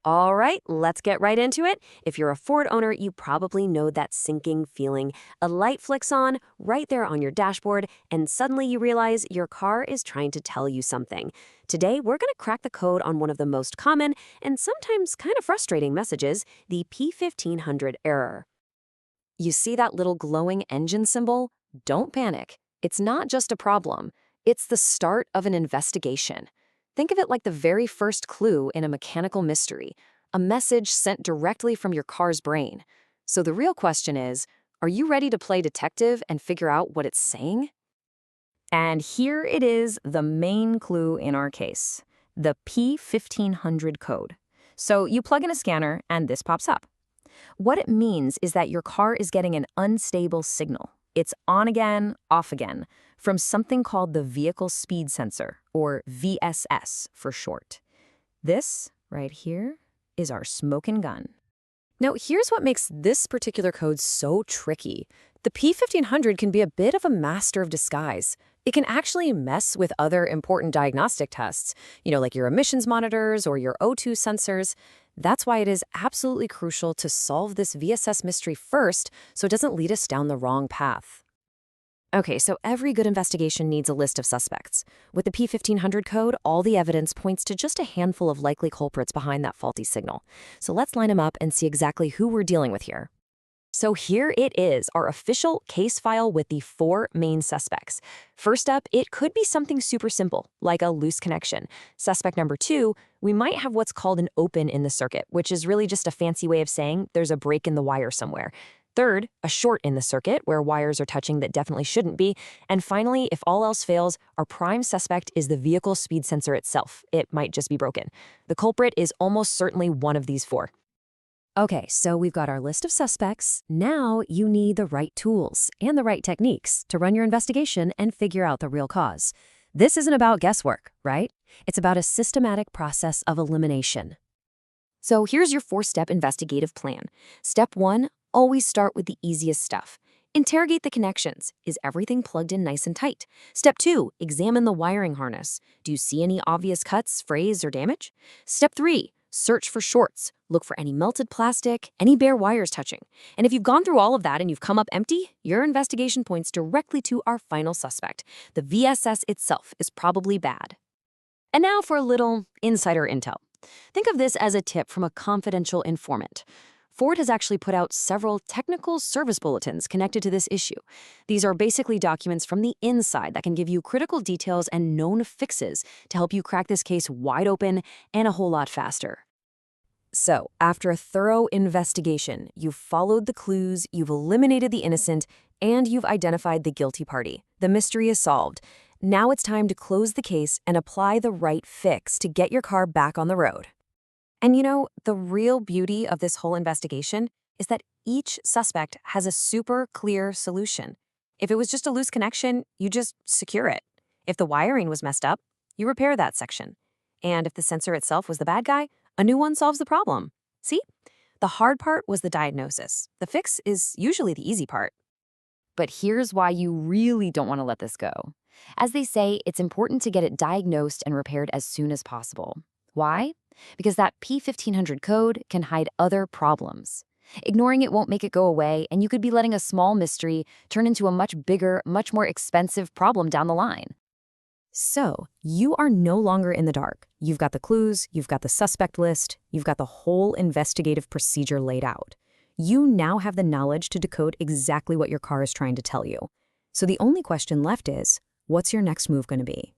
All right, let's get right into it. If you're a Ford owner, you probably know that sinking feeling. A light flicks on right there on your dashboard, and suddenly you realize your car is trying to tell you something. Today, we're going to crack the code on one of the most common and sometimes kind of frustrating messages, the P1500 error. You see that little glowing engine symbol? Don't panic. It's not just a problem. It's the start of an investigation. Think of it like the very first clue in a mechanical mystery, a message sent directly from your car's brain. So the real question is, are you ready to play detective and figure out what it's saying? And here it is, the main clue in our case, the P1500 code. So you plug in a scanner and this pops up. What it means is that your car is getting an unstable signal. It's on again, off again, from something called the vehicle speed sensor, or VSS for short. This, right here, is our smoking gun. Now, here's what makes this particular code so tricky. The P1500 can be a bit of a master of disguise. It can actually mess with other important diagnostic tests, like your emissions monitors or your O2 sensors. That's why it is absolutely crucial to solve this VSS mystery first so it doesn't lead us down the wrong path. Okay, so every good investigation needs a list of suspects. With the P1500 code, all the evidence points to just a handful of likely culprits behind that faulty signal. So let's line them up and see exactly who we're dealing with here. So here it is, our official case file with the 4 main suspects. First up, it could be something super simple, like a loose connection. Suspect number 2, we might have what's called an open in the circuit, which is really just a fancy way of saying there's a break in the wire somewhere. Third, a short in the circuit, where wires are touching that definitely shouldn't be. And finally, if all else fails, our prime suspect is the vehicle speed sensor itself. It might just be broken. The culprit is almost certainly one of these 4. Okay, so we've got our list of suspects. Now you need the right tools and the right techniques to run your investigation and figure out the real cause. This isn't about guesswork, right? It's about a systematic process of elimination. So here's your 4-step investigative plan. Step 1, always start with the easiest stuff. Interrogate the connections. Is everything plugged in nice and tight? Step 2, examine the wiring harness. Do you see any obvious cuts, frays, or damage? Step 3, search for shorts. Look for any melted plastic, any bare wires touching. And if you've gone through all of that and you've come up empty, your investigation points directly to our final suspect. The VSS itself is probably bad. And now for a little insider intel. Think of this as a tip from a confidential informant. Ford has actually put out several technical service bulletins connected to this issue. These are basically documents from the inside that can give you critical details and known fixes to help you crack this case wide open and a whole lot faster. So, after a thorough investigation, you've followed the clues, you've eliminated the innocent, and you've identified the guilty party. The mystery is solved. Now it's time to close the case and apply the right fix to get your car back on the road. And the real beauty of this whole investigation is that each suspect has a super clear solution. If it was just a loose connection, you just secure it. If the wiring was messed up, you repair that section. And if the sensor itself was the bad guy, a new one solves the problem. See? The hard part was the diagnosis. The fix is usually the easy part. But here's why you really don't want to let this go. As they say, it's important to get it diagnosed and repaired as soon as possible. Why? Because that P1500 code can hide other problems. Ignoring it won't make it go away, and you could be letting a small mystery turn into a much bigger, much more expensive problem down the line. So, you are no longer in the dark. You've got the clues, you've got the suspect list, you've got the whole investigative procedure laid out. You now have the knowledge to decode exactly what your car is trying to tell you. So the only question left is, what's your next move going to be?